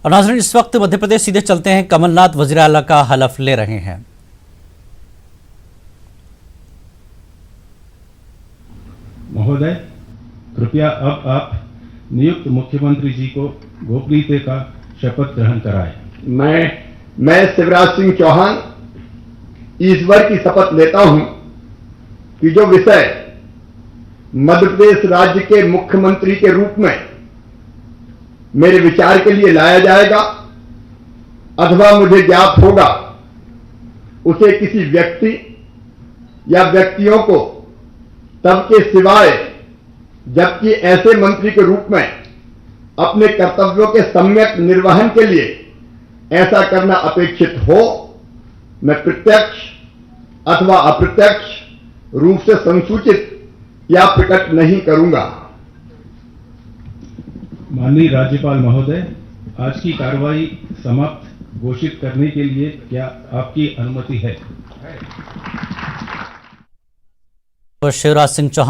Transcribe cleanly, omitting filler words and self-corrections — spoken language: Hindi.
और नाज़रीन, इस वक्त मध्य प्रदेश सीधे चलते हैं। कमलनाथ वज़ीर आला का हलफ ले रहे हैं। महोदय, कृपया अब आप नियुक्त मुख्यमंत्री जी को गोपनीयता का शपथ ग्रहण कराएं। मैं शिवराज सिंह चौहान ईश्वर की शपथ लेता हूं कि जो विषय मध्य प्रदेश राज्य के मुख्यमंत्री के रूप में मेरे विचार के लिए लाया जाएगा अथवा मुझे ज्ञात होगा, उसे किसी व्यक्ति या व्यक्तियों को तब के सिवाय जबकि ऐसे मंत्री के रूप में अपने कर्तव्यों के सम्यक निर्वहन के लिए ऐसा करना अपेक्षित हो, मैं प्रत्यक्ष अथवा अप्रत्यक्ष रूप से संसूचित या प्रकट नहीं करूंगा। माननीय राज्यपाल महोदय, आज की कार्रवाई समाप्त घोषित करने के लिए क्या आपकी अनुमति है? शिवराज सिंह चौहान